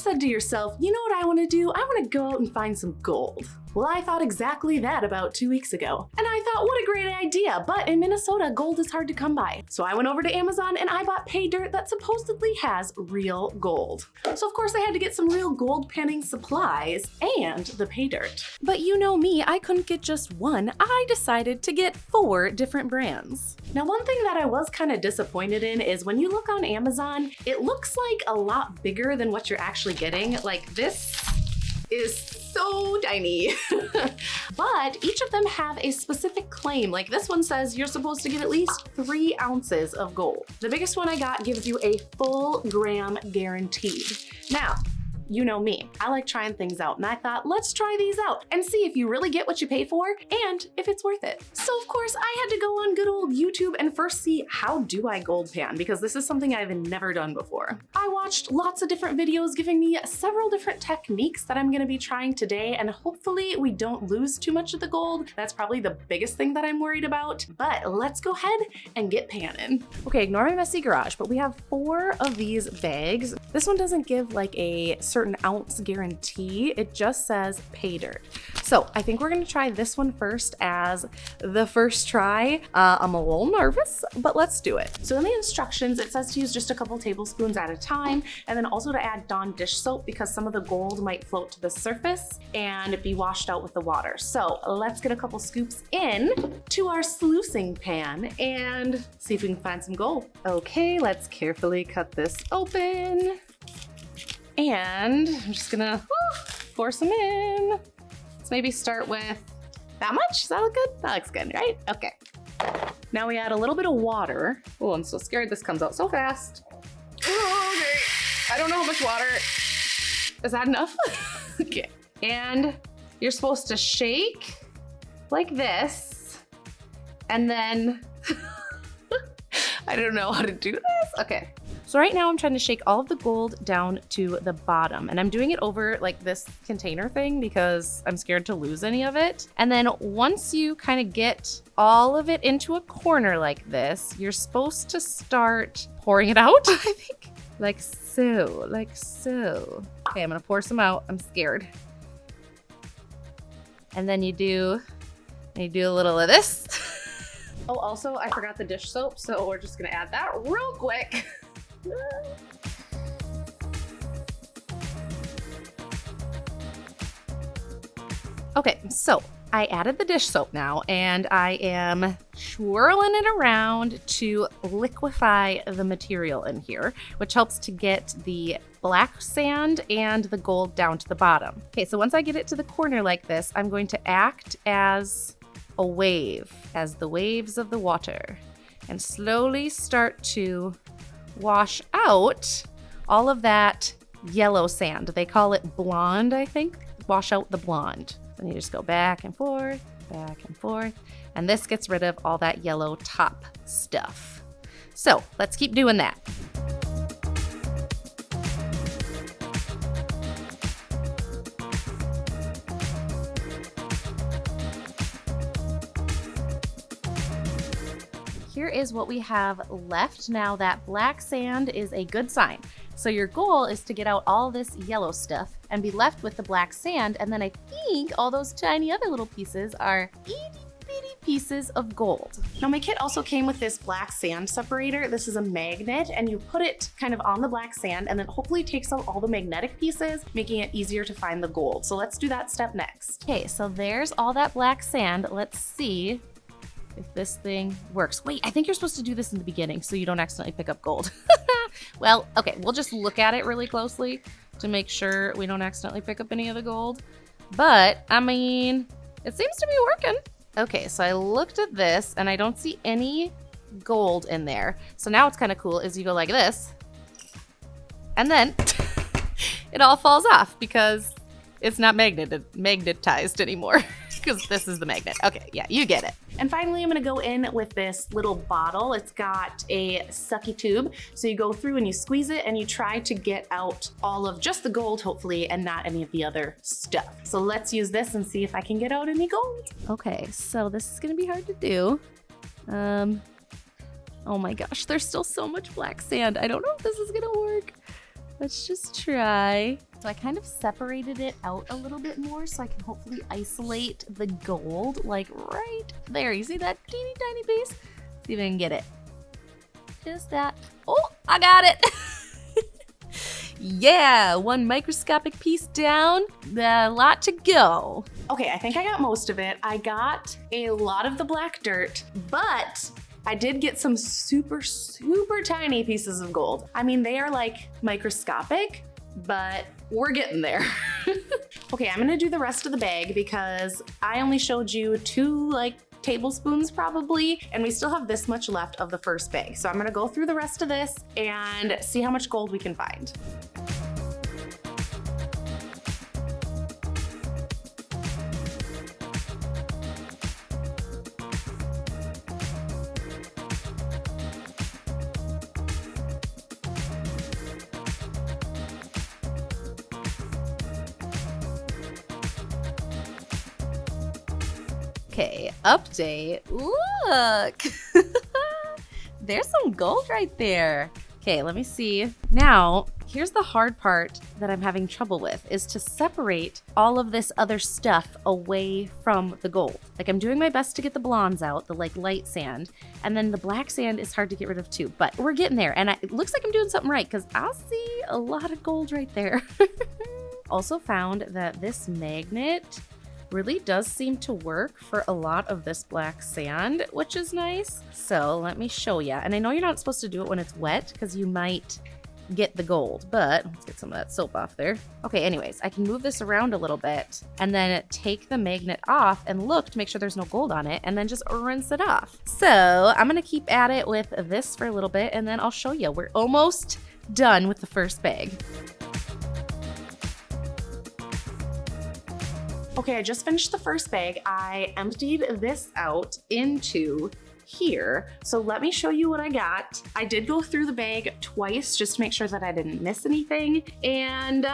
said to yourself, you know what I want to do? I want to go out and find some gold. Well, I thought exactly that about 2 weeks ago. And I thought, what a great idea, but in Minnesota, gold is hard to come by. So I went over to Amazon and I bought Paydirt that supposedly has real gold. So of course I had to get some real gold panning supplies and the Paydirt. But you know me, I couldn't get just one. I decided to get 4 different brands. Now, one thing that I was kind of disappointed in is when you look on Amazon, it looks like a lot bigger than what you're actually getting. Like this is so tiny. But each of them have a specific claim. Like this one says you're supposed to get at least 3 ounces of gold. The biggest one I got gives you a full gram guaranteed. Now, you know me, I like trying things out, and I thought, let's try these out and see if you really get what you pay for and if it's worth it. So of course I had to go on good old YouTube and first see how do I gold pan, because this is something I've never done before. I watched lots of different videos giving me several different techniques that I'm gonna be trying today, and hopefully we don't lose too much of the gold. That's probably the biggest thing that I'm worried about, but let's go ahead and get panning. Okay, ignore my messy garage, but we have 4 of these bags. This one doesn't give like a certain ounce guarantee. It just says Paydirt. So I think we're gonna try this one first as the first try. I'm a little nervous, but let's do it. So in the instructions, it says to use just a couple tablespoons at a time, and then also to add Dawn dish soap because some of the gold might float to the surface and be washed out with the water. So let's get a couple scoops in to our sluicing pan and see if we can find some gold. Okay, let's carefully cut this open. And I'm just gonna pour some in. Let's maybe start with that much. Does that look good? That looks good, right? Okay. Now we add a little bit of water. Oh, I'm so scared this comes out so fast. Oh, okay. I don't know how much water. Is that enough? Okay. And you're supposed to shake like this. And then, I don't know how to do this. Okay. So right now I'm trying to shake all of the gold down to the bottom, and I'm doing it over like this container thing because I'm scared to lose any of it. And then once you kind of get all of it into a corner like this, you're supposed to start pouring it out, I think. Like so, like so. Okay, I'm gonna pour some out. I'm scared. And then you do a little of this. Oh, also I forgot the dish soap, so we're just gonna add that real quick. Okay, so I added the dish soap now, and I am swirling it around to liquefy the material in here, which helps to get the black sand and the gold down to the bottom. Okay, so once I get it to the corner like this, I'm going to act as a wave, as the waves of the water, and slowly start to wash out all of that yellow sand. They call it blonde, I think. Wash out the blonde. Then you just go back and forth, and this gets rid of all that yellow top stuff. So let's keep doing that. Here is what we have left. Now that black sand is a good sign. So your goal is to get out all this yellow stuff and be left with the black sand, and then I think all those tiny other little pieces are itty-bitty pieces of gold. Now my kit also came with this black sand separator. This is a magnet, and you put it kind of on the black sand, and then hopefully takes out all the magnetic pieces, making it easier to find the gold. So let's do that step next. Okay, so there's all that black sand. Let's see if this thing works. Wait, I think you're supposed to do this in the beginning so you don't accidentally pick up gold. Well, okay, we'll just look at it really closely to make sure we don't accidentally pick up any of the gold. But, I mean, it seems to be working. Okay, so I looked at this and I don't see any gold in there. So now what's kind of cool is you go like this, and then it all falls off because it's not magnetized anymore. Because this is the magnet. Okay, yeah, you get it. And finally, I'm gonna go in with this little bottle. It's got a sucky tube. So you go through and you squeeze it and you try to get out all of just the gold, hopefully, and not any of the other stuff. So let's use this and see if I can get out any gold. Okay, so this is gonna be hard to do. Oh my gosh, there's still so much black sand. I don't know if this is gonna work. Let's just try. So I kind of separated it out a little bit more so I can hopefully isolate the gold, like right there. You see that teeny tiny piece? See if I can get it. Just that. Oh, I got it. Yeah, one microscopic piece down, a lot to go. Okay, I think I got most of it. I got a lot of the black dirt, but I did get some super, super tiny pieces of gold. I mean, they are like microscopic, but we're getting there. Okay, I'm gonna do the rest of the bag because I only showed you 2 tablespoons probably, and we still have this much left of the first bag. So I'm gonna go through the rest of this and see how much gold we can find. Okay, update. Look! There's some gold right there. Okay, let me see. Now, here's the hard part that I'm having trouble with, is to separate all of this other stuff away from the gold. Like, I'm doing my best to get the blondes out, the light sand, and then the black sand is hard to get rid of too, but we're getting there. And it looks like I'm doing something right because I see a lot of gold right there. Also found that this magnet really does seem to work for a lot of this black sand, which is nice. So let me show you. And I know you're not supposed to do it when it's wet because you might get the gold, but let's get some of that soap off there. Okay, anyways, I can move this around a little bit and then take the magnet off and look to make sure there's no gold on it and then just rinse it off. So I'm gonna keep at it with this for a little bit and then I'll show you. We're almost done with the first bag. Okay, I just finished the first bag. I emptied this out into here. So let me show you what I got. I did go through the bag twice just to make sure that I didn't miss anything. And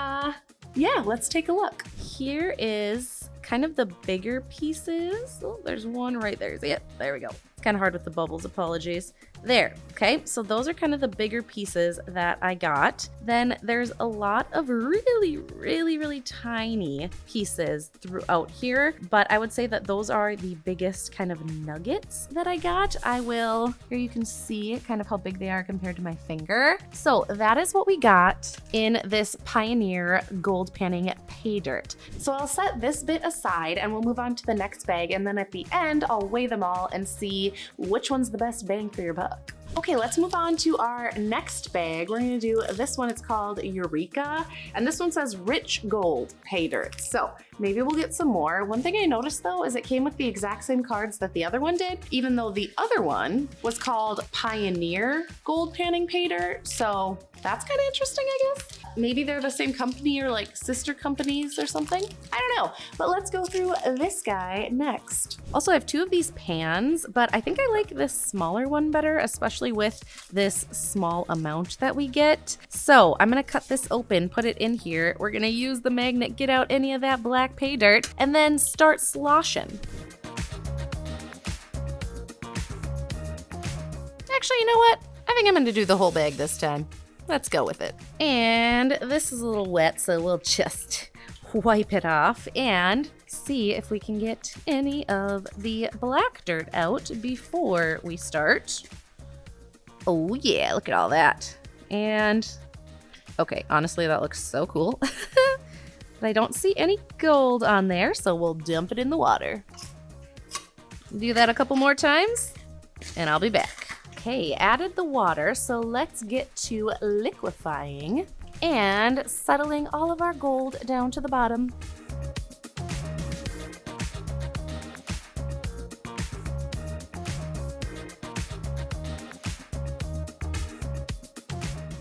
yeah, let's take a look. Here is kind of the bigger pieces. Oh, there's one right there. See it? There we go. It's kind of hard with the bubbles, apologies. There, okay, so those are kind of the bigger pieces that I got. Then there's a lot of really tiny pieces throughout here, but I would say that those are the biggest kind of nuggets that I got. Here you can see kind of how big they are compared to my finger. So that is what we got in this Pioneer gold panning Paydirt. So I'll set this bit aside and we'll move on to the next bag, and then at the end, I'll weigh them all and see which one's the best bang for your buck. Okay, let's move on to our next bag. We're gonna do this one. It's called Eureka, and this one says Rich Gold Paydirt. So maybe we'll get some more. One thing I noticed though is it came with the exact same cards that the other one did, even though the other one was called Pioneer Gold Panning Paydirt. So that's kind of interesting, I guess. Maybe they're the same company or like sister companies or something. I don't know, but let's go through this guy next. Also, I have 2 of these pans, but I think I like this smaller one better, especially with this small amount that we get. So I'm gonna cut this open, put it in here. We're gonna use the magnet, get out any of that black pay dirt, and then start sloshing. Actually, you know what? I think I'm gonna do the whole bag this time. Let's go with it. And this is a little wet, so we'll just wipe it off and see if we can get any of the black dirt out before we start. Oh yeah, look at all that. And okay, honestly, that looks so cool. But I don't see any gold on there, so we'll dump it in the water. Do that a couple more times, and I'll be back. Okay, added the water, so let's get to liquefying and settling all of our gold down to the bottom.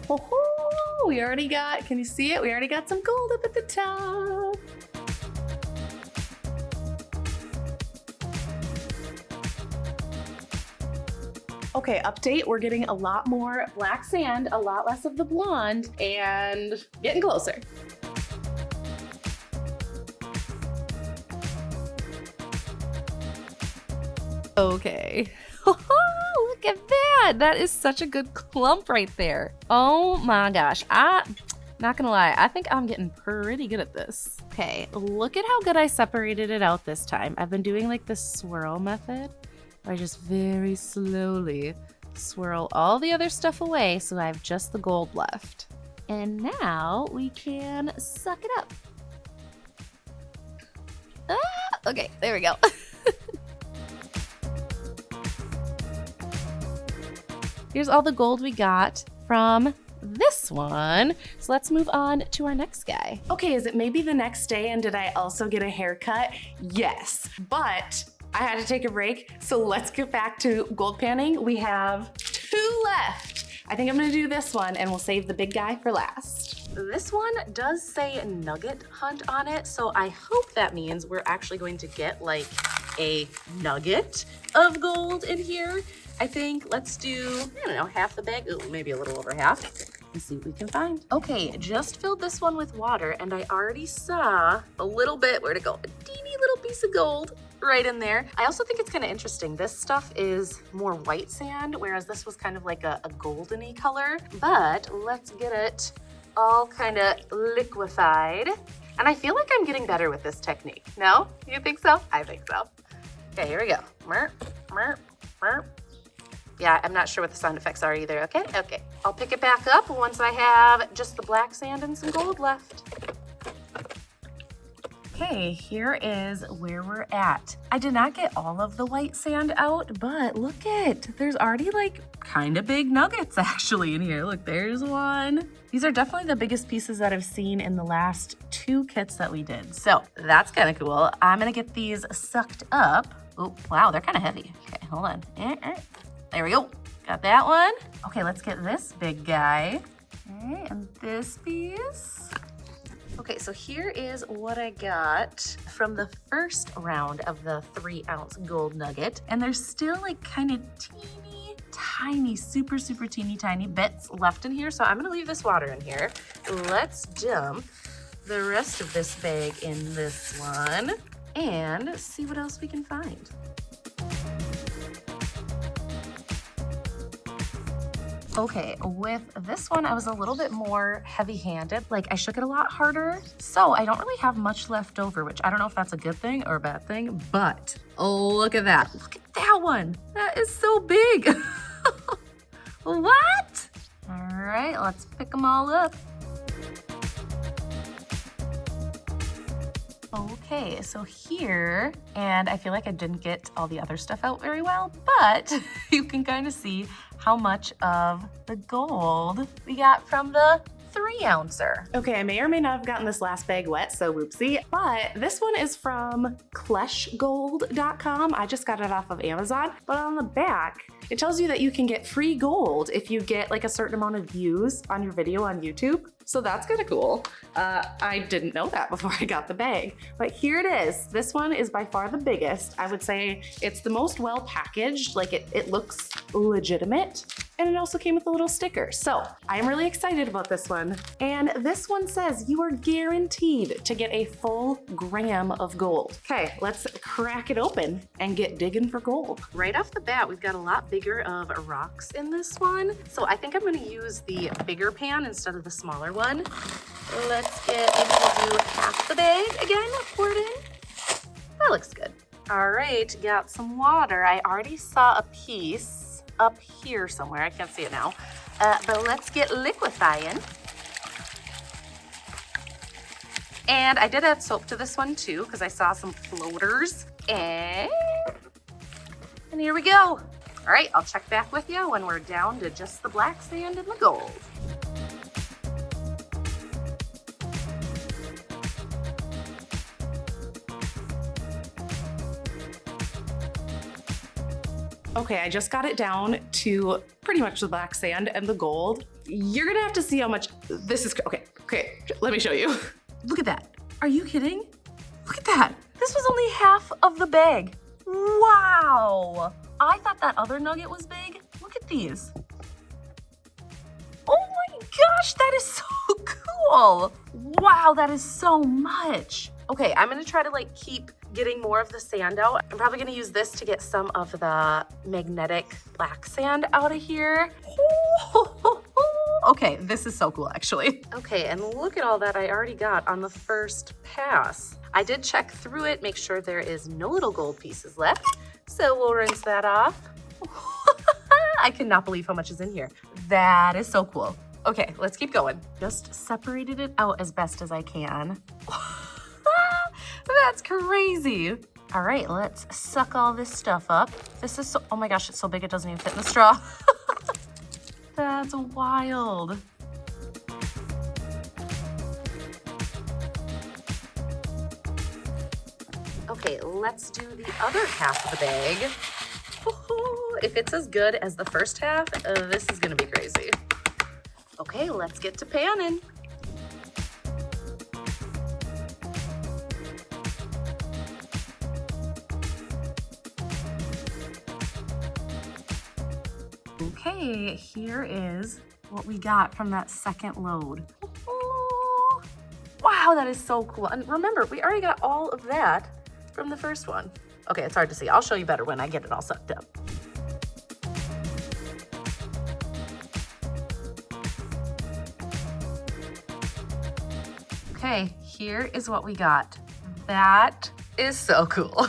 Oh, we already got, can you see it? We already got some gold up at the top. Okay, update, we're getting a lot more black sand, a lot less of the blonde, and getting closer. Okay. Look at that. That is such a good clump right there. Oh my gosh. Not gonna lie, I think I'm getting pretty good at this. Okay, look at how good I separated it out this time. I've been doing like this swirl method where I just very slowly swirl all the other stuff away so I have just the gold left. And now we can suck it up. Ah, okay, there we go. Here's all the gold we got from this one. So let's move on to our next guy. Okay, is it maybe the next day and did I also get a haircut? Yes, but I had to take a break. So let's get back to gold panning. We have 2 left. I think I'm gonna do this one and we'll save the big guy for last. This one does say nugget hunt on it. So I hope that means we're actually going to get like a nugget of gold in here. I think let's do, I don't know, half the bag, ooh, maybe a little over half, and see what we can find. Okay, just filled this one with water and I already saw a little bit, where'd it go? A teeny little piece of gold right in there. I also think it's kind of interesting. This stuff is more white sand, whereas this was kind of like a goldeny color, but let's get it all kind of liquefied. And I feel like I'm getting better with this technique. No? You think so? I think so. Okay, here we go. Merp, merp, merp. Yeah, I'm not sure what the sound effects are either, okay? Okay, I'll pick it back up once I have just the black sand and some gold left. Okay, here is where we're at. I did not get all of the white sand out, but look there's already like kind of big nuggets actually in here. Look, there's one. These are definitely the biggest pieces that I've seen in the last 2 kits that we did. So that's kind of cool. I'm gonna get these sucked up. Oh, wow, they're kind of heavy. Okay, hold on. There we go. Got that one. Okay, let's get this big guy. Okay, and this piece. Okay, so here is what I got from the first round of the 3-ounce gold nugget. And there's still like kind of teeny, tiny, super teeny tiny bits left in here. So I'm gonna leave this water in here. Let's dump the rest of this bag in this one and see what else we can find. Okay, with this one, I was a little bit more heavy-handed. Like, I shook it a lot harder, so I don't really have much left over, which I don't know if that's a good thing or a bad thing, but oh, look at that. Look at that one. That is so big. What? All right, let's pick them all up. Okay, so here, and I feel like I didn't get all the other stuff out very well, but you can kind of see how much of the gold we got from the 3-ouncer. Okay, I may or may not have gotten this last bag wet, so whoopsie, but this one is from kleshgold.com. I just got it off of Amazon, but on the back, it tells you that you can get free gold if you get like a certain amount of views on your video on YouTube. So that's kind of cool. I didn't know that before I got the bag, but here it is. This one is by far the biggest. I would say it's the most well packaged. Like it looks legitimate. And it also came with a little sticker. So I'm really excited about this one. And this one says you are guaranteed to get a full gram of gold. Okay, let's crack it open and get digging for gold. Right off the bat, we've got a lot bigger of rocks in this one. So I think I'm gonna use the bigger pan instead of the smaller one. Let's get, maybe we'll do half the bag again, pour it in. That looks good. All right, got some water. I already saw a piece up here somewhere. I can't see it now. But let's get liquefying. And I did add soap to this one too, because I saw some floaters. And here we go. All right, I'll check back with you when we're down to just the black sand and the gold. Okay, I just got it down to pretty much the black sand and the gold. You're gonna have to see how much this is. Okay, let me show you. Look at that. Are you kidding? Look at that. This was only half of the bag. Wow. I thought that other nugget was big. Look at these. Oh my gosh, that is so cool. Wow, that is so much. Okay, I'm gonna try to like keep getting more of the sand out. I'm probably gonna use this to get some of the magnetic black sand out of here. Okay, this is so cool actually. Okay, and look at all that I already got on the first pass. I did check through it, make sure there is no little gold pieces left. So we'll rinse that off. I cannot believe how much is in here. That is so cool. Okay, let's keep going. Just separated it out as best as I can. That's crazy. All right, let's suck all this stuff up. This is so, oh my gosh, it's so big it doesn't even fit in the straw. That's wild. Okay, let's do the other half of the bag. If it's as good as the first half, this is gonna be crazy. Okay, let's get to panning. Okay, here is what we got from that second load. Oh, wow, that is so cool. And remember, we already got all of that from the first one. Okay, it's hard to see. I'll show you better when I get it all sucked up. Okay, here is what we got. That is so cool.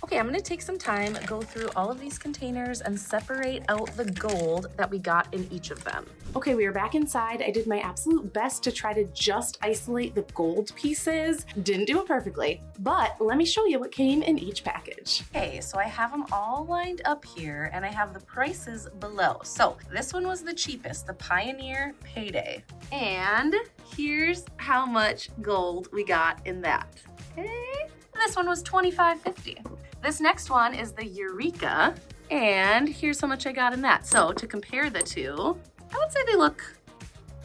Okay, I'm gonna take some time, go through all of these containers and separate out the gold that we got in each of them. Okay, we are back inside. I did my absolute best to try to just isolate the gold pieces. Didn't do it perfectly, but let me show you what came in each package. Okay, so I have them all lined up here and I have the prices below. So this one was the cheapest, the Pioneer Payday. And here's how much gold we got in that. Okay. This one was $25.50. This next one is the Eureka, and here's how much I got in that. So to compare the two, I would say they look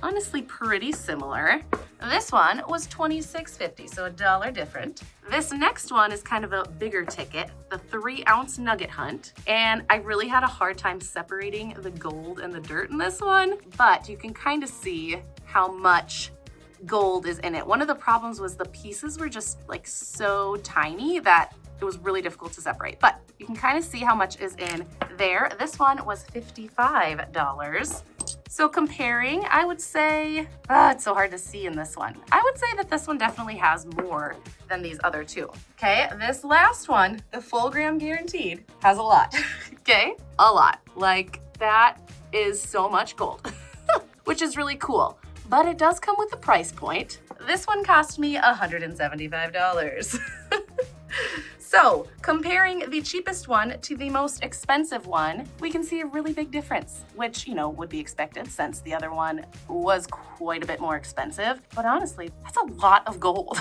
honestly pretty similar. This one was $26.50, so $1 different. This next one is kind of a bigger ticket, the 3-ounce Nugget Hunt, and I really had a hard time separating the gold and the dirt in this one, but you can kind of see how much gold is in it. One of the problems was the pieces were just like so tiny that it was really difficult to separate, but you can kind of see how much is in there. This one was $55. So comparing, I would say, it's so hard to see in this one. I would say that this one definitely has more than these other two. Okay, this last one, the full gram guaranteed, has a lot. Okay, a lot. Like that is so much gold, which is really cool. But it does come with a price point. This one cost me $175. So, comparing the cheapest one to the most expensive one, we can see a really big difference, which, you know, would be expected since the other one was quite a bit more expensive. But honestly, that's a lot of gold,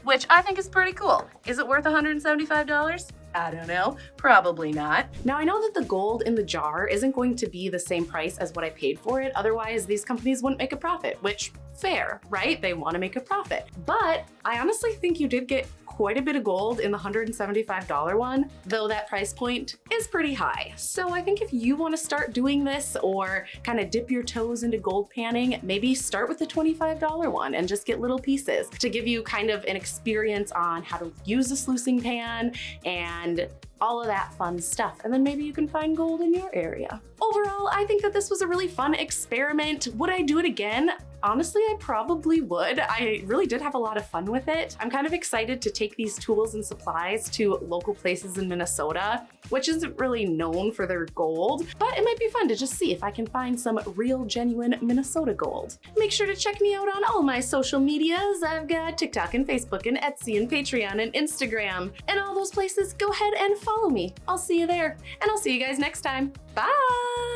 which I think is pretty cool. Is it worth $175? I don't know, probably not. Now I know that the gold in the jar isn't going to be the same price as what I paid for it. Otherwise, these companies wouldn't make a profit, which fair, right? They want to make a profit. But I honestly think you did get quite a bit of gold in the $175 one, though that price point is pretty high. So I think if you want to start doing this or kind of dip your toes into gold panning, maybe start with the $25 one and just get little pieces to give you kind of an experience on how to use a sluicing pan and all of that fun stuff. And then maybe you can find gold in your area. Overall, I think that this was a really fun experiment. Would I do it again? Honestly, I probably would. I really did have a lot of fun with it. I'm kind of excited to take these tools and supplies to local places in Minnesota, which isn't really known for their gold, but it might be fun to just see if I can find some real, genuine Minnesota gold. Make sure to check me out on all my social medias. I've got TikTok and Facebook and Etsy and Patreon and Instagram, and all those places. Go ahead and follow me. I'll see you there, and I'll see you guys next time. Bye!